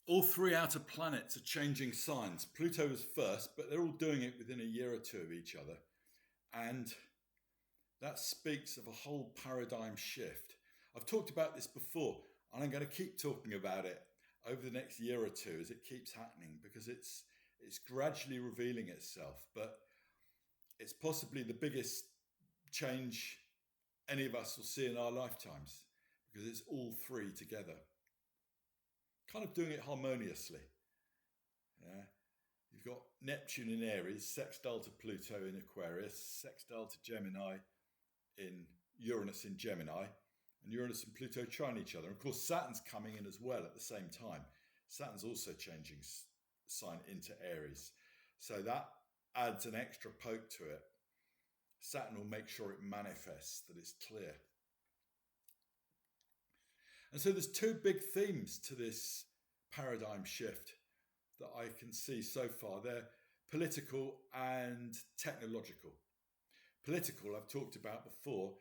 All three outer planets are changing signs. Pluto was first, but they're all doing it within a year or two of each other. And that speaks of a whole paradigm shift. I've talked about this before, and I'm going to keep talking about it over the next year or two as it keeps happening, because it's gradually revealing itself. But it's possibly the biggest change any of us will see in our lifetimes, because it's all three together, kind of doing it harmoniously. Yeah. You've got Neptune in Aries, sextile to Pluto in Aquarius, sextile to Gemini in Uranus in Gemini, and Uranus and Pluto trine each other. And of course, Saturn's coming in as well at the same time. Saturn's also changing sign into Aries. So that adds an extra poke to it. Saturn will make sure it manifests, that it's clear. And so there's two big themes to this paradigm shift that I can see so far. They're political and technological. Political, I've talked about before.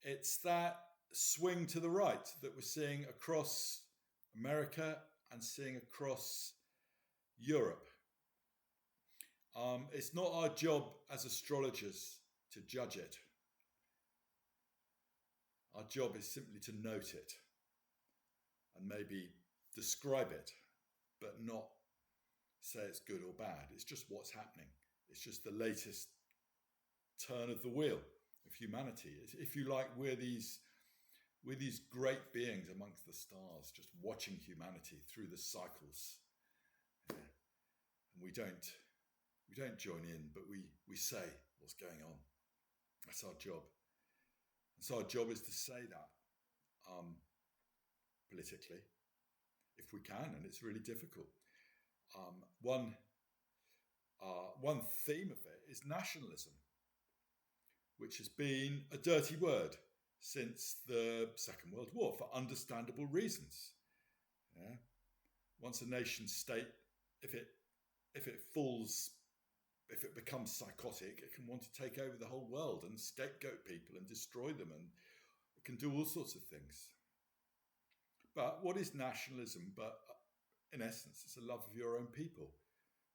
It's that swing to the right that we're seeing across America and seeing across Europe. It's not our job as astrologers to judge it. Our job is simply to note it and maybe describe it, but not say it's good or bad. It's just what's happening. It's just the latest turn of the wheel of humanity. If you like, we're these great beings amongst the stars, just watching humanity through the cycles. Yeah. And we don't join in, but we say what's going on. That's our job. And so our job is to say that politically, if we can, and it's really difficult. One theme of it is nationalism, which has been a dirty word since the Second World War for understandable reasons. Yeah? Once a nation state, if it becomes psychotic, it can want to take over the whole world and scapegoat people and destroy them, and it can do all sorts of things. But what is nationalism? But in essence, it's a love of your own people,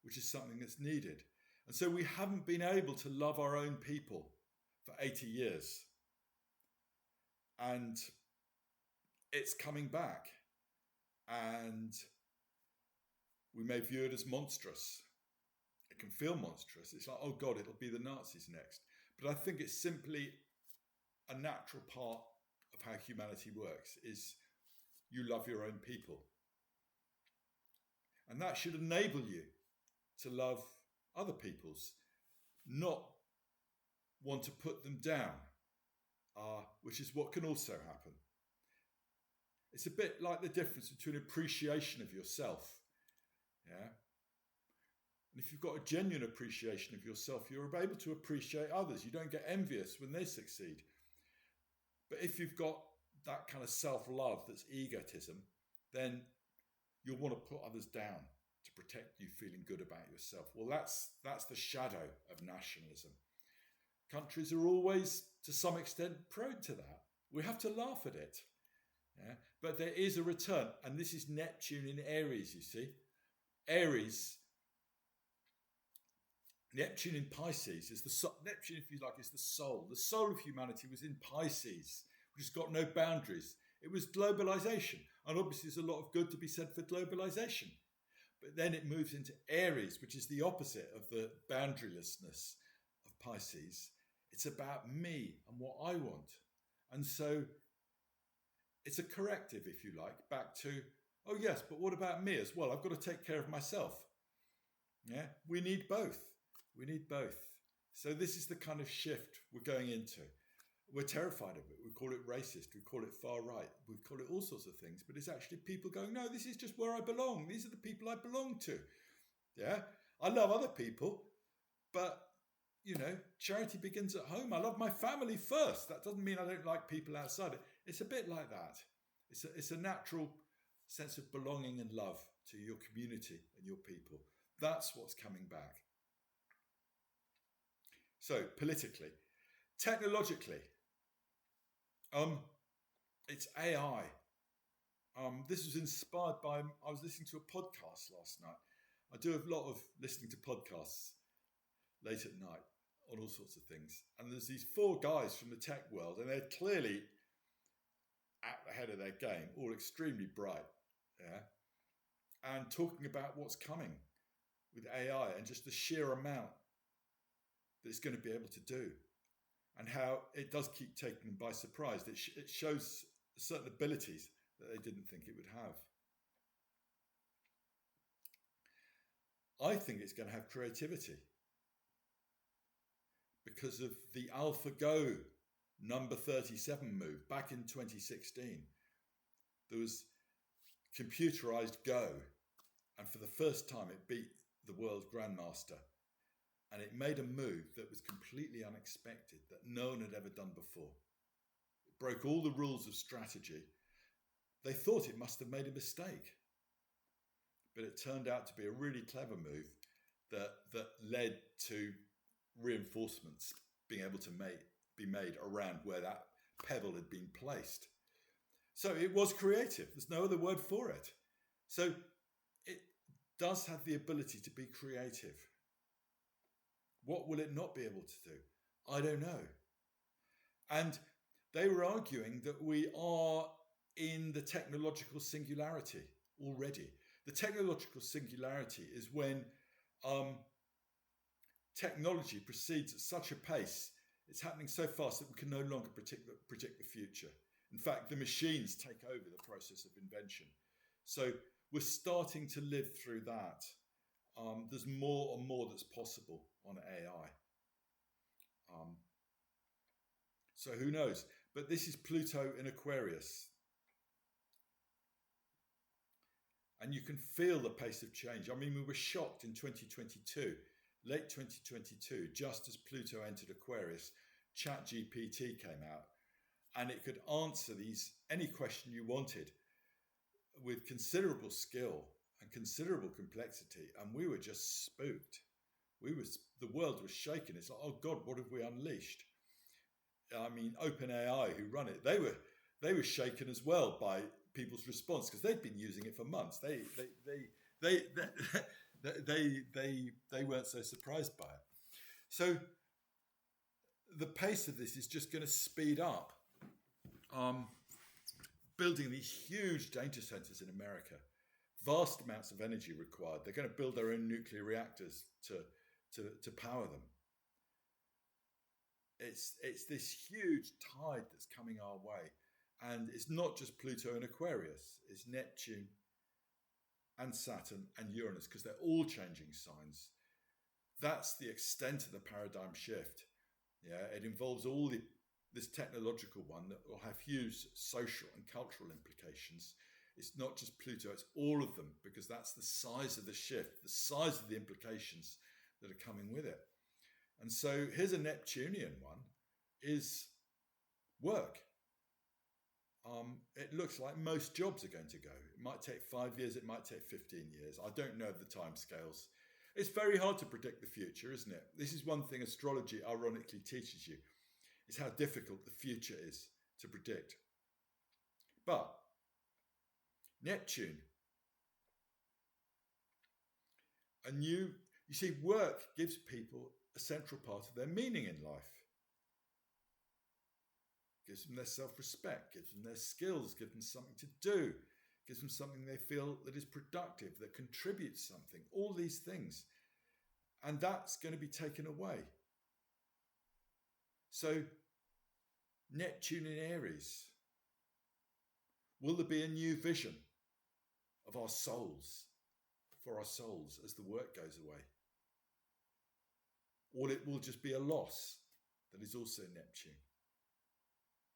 which is something that's needed. And so we haven't been able to love our own people for 80 years. And it's coming back. And we may view it as monstrous. It can feel monstrous. It's like, oh God, it'll be the Nazis next. But I think it's simply a natural part of how humanity works, is you love your own people. And that should enable you to love other people's, not want to put them down, which is what can also happen. It's a bit like the difference between appreciation of yourself. Yeah. And if you've got a genuine appreciation of yourself, you're able to appreciate others. You don't get envious when they succeed. But if you've got that kind of self-love that's egotism, then you'll want to put others down to protect you feeling good about yourself. Well, that's the shadow of nationalism. Countries are always, to some extent, prone to that. We have to laugh at it. Yeah? But there is a return, and this is Neptune in Aries, you see. Aries, Neptune in Pisces is Neptune, if you like, is the soul. The soul of humanity was in Pisces, which has got no boundaries. It was globalization. And obviously there's a lot of good to be said for globalization. But then it moves into Aries, which is the opposite of the boundarylessness of Pisces. It's about me and what I want. And so it's a corrective, if you like, back to, oh yes, but what about me as well? I've got to take care of myself. Yeah, we need both. We need both. So this is the kind of shift we're going into. We're terrified of it. We call it racist. We call it far right. We call it all sorts of things. But it's actually people going, no, this is just where I belong. These are the people I belong to. Yeah, I love other people, but, you know, charity begins at home. I love my family first. That doesn't mean I don't like people outside it. It's a bit like that. It's a natural sense of belonging and love to your community and your people. That's what's coming back. So, politically. Technologically, it's AI. This was inspired by, I was listening to a podcast last night. I do a lot of listening to podcasts late at night on all sorts of things. And there's these four guys from the tech world, and they're clearly at the head of their game, all extremely bright, yeah, and talking about what's coming with AI and just the sheer amount that it's going to be able to do, and how it does keep taking them by surprise. It shows certain abilities that they didn't think it would have. I think it's going to have creativity because of the AlphaGo number 37 move back in 2016. There was computerized Go, and for the first time it beat the world grandmaster, and it made a move that was completely unexpected, that no one had ever done before. It broke all the rules of strategy. They thought it must have made a mistake, but it turned out to be a really clever move that led to reinforcements being able to be made around where that pebble had been placed. So it was creative. There's no other word for it. So it does have the ability to be creative. What will it not be able to do? I don't know. And they were arguing that we are in the technological singularity already. The technological singularity is when technology proceeds at such a pace, it's happening so fast that we can no longer predict the future. In fact, the machines take over the process of invention. So we're starting to live through that. There's more and more that's possible on AI. So who knows? But this is Pluto in Aquarius. And you can feel the pace of change. I mean, we were shocked in 2022, late 2022, just as Pluto entered Aquarius, ChatGPT came out, and it could answer any question you wanted with considerable skill and considerable complexity. And we were just spooked. The world was shaking. It's like, oh God, what have we unleashed? I mean, OpenAI, who run it, they were shaken as well by people's response, because they'd been using it for months. They weren't so surprised by it. So the pace of this is just going to speed up. Building these huge data centers in America, vast amounts of energy required. They're going to build their own nuclear reactors to power them. It's this huge tide that's coming our way. And it's not just Pluto and Aquarius, it's Neptune and Saturn and Uranus, because they're all changing signs. That's the extent of the paradigm shift. Yeah, it involves this technological one that will have huge social and cultural implications. It's not just Pluto, it's all of them, because that's the size of the shift, the size of the implications that are coming with it. And so here's a Neptunian one, is work. It looks like most jobs are going to go. It might take 5 years, it might take 15 years. I don't know the timescales. It's very hard to predict the future, isn't it? This is one thing astrology ironically teaches you, is how difficult the future is to predict. But Neptune, you see, work gives people a central part of their meaning in life. Gives them their self-respect, gives them their skills, gives them something to do, gives them something they feel that is productive, that contributes something, all these things. And that's going to be taken away. So, Neptune in Aries. Will there be a new vision of our souls, for our souls, as the work goes away? Or it will just be a loss that is also Neptune.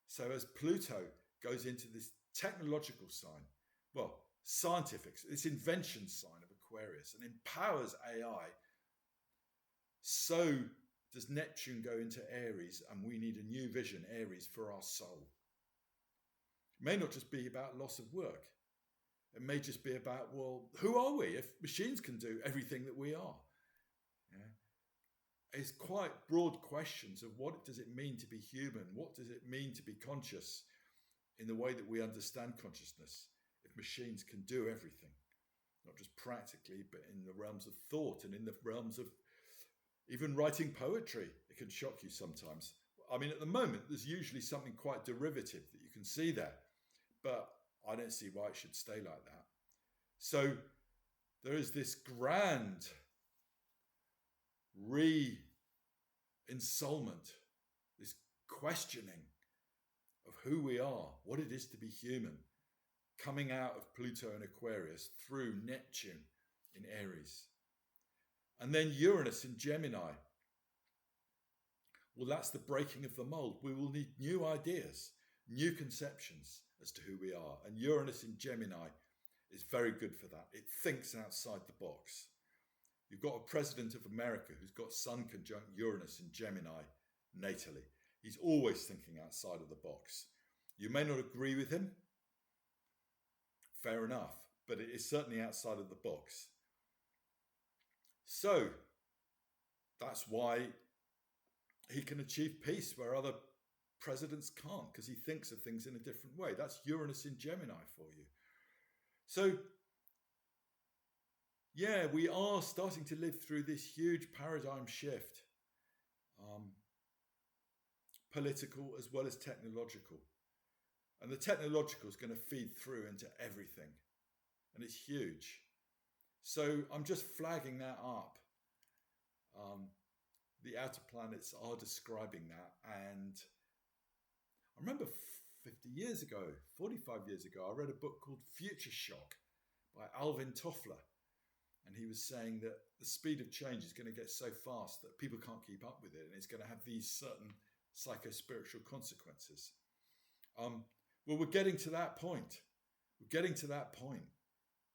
So as Pluto goes into this technological sign, well, scientific, this invention sign of Aquarius, and empowers AI, so does Neptune go into Aries, and we need a new vision, Aries, for our soul. It may not just be about loss of work. It may just be about, well, who are we if machines can do everything that we are? Yeah. It's quite broad questions of what does it mean to be human? What does it mean to be conscious in the way that we understand consciousness? if machines can do everything, not just practically, but in the realms of thought and in the realms of even writing poetry. It can shock you sometimes. I mean, at the moment, there's usually something quite derivative that you can see there, but I don't see why it should stay like that. So there is this grand re-ensoulment, this questioning of who we are, what it is to be human, coming out of Pluto and Aquarius through Neptune in Aries. And then Uranus in Gemini. Well, that's the breaking of the mold. We will need new ideas, new conceptions as to who we are. And Uranus in Gemini is very good for that. It thinks outside the box. You've got a president of America who's got Sun conjunct Uranus in Gemini natally. He's always thinking outside of the box. You may not agree with him. Fair enough. But it is certainly outside of the box. So that's why he can achieve peace where other presidents can't, because he thinks of things in a different way. That's Uranus in Gemini for you. So, yeah, we are starting to live through this huge paradigm shift, political as well as technological. And the technological is going to feed through into everything. And it's huge. So I'm just flagging that up. The outer planets are describing that. And I remember 50 years ago, 45 years ago, I read a book called Future Shock by Alvin Toffler. And he was saying that the speed of change is going to get so fast that people can't keep up with it. And it's going to have these certain psycho-spiritual consequences. Well, we're getting to that point. We're getting to that point.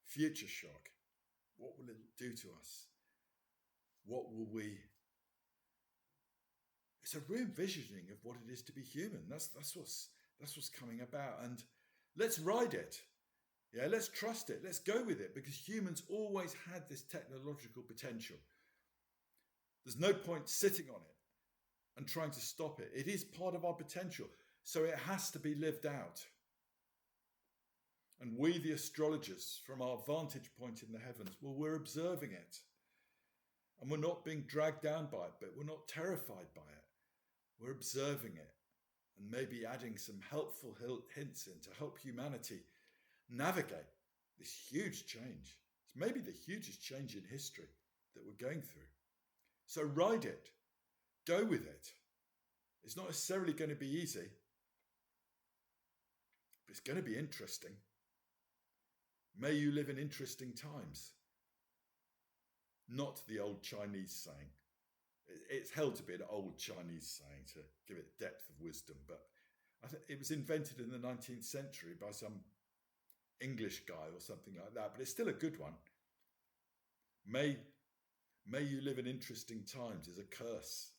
Future shock. What will it do to us? What will we... It's a re-envisioning of what it is to be human. That's what's coming about. And let's ride it. Yeah, let's trust it. Let's go with it, because humans always had this technological potential. There's no point sitting on it and trying to stop it. It is part of our potential. So it has to be lived out. And we, the astrologers, from our vantage point in the heavens, well, we're observing it. And we're not being dragged down by it, but we're not terrified by it. We're observing it and maybe adding some helpful hints in to help humanity navigate this huge change. It's maybe the hugest change in history that we're going through. So ride it. Go with it. It's not necessarily going to be easy, but it's going to be interesting. May you live in interesting times. Not the old Chinese saying. It's held to be an old Chinese saying to give it depth of wisdom, but I think it was invented in the 19th century by some English guy or something like that, but it's still a good one. May you live in interesting times is a curse.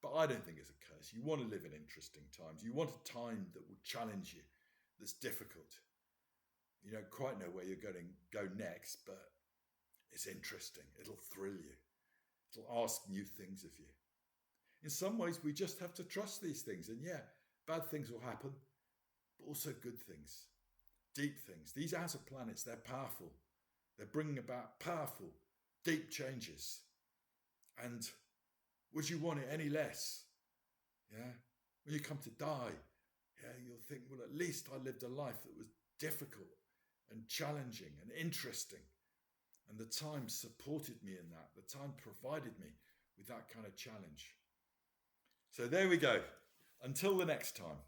But I don't think it's a curse. You want to live in interesting times. You want a time that will challenge you, that's difficult. You don't quite know where you're going to go next, but it's interesting. It'll thrill you. It'll ask new things of you. In some ways, we just have to trust these things. And yeah, bad things will happen, but also good things, deep things. These outer planets, they're powerful. They're bringing about powerful, deep changes. And would you want it any less? Yeah. When you come to die, yeah, you'll think, well, at least I lived a life that was difficult and challenging and interesting. And the time supported me in that. The time provided me with that kind of challenge. So there we go. Until the next time.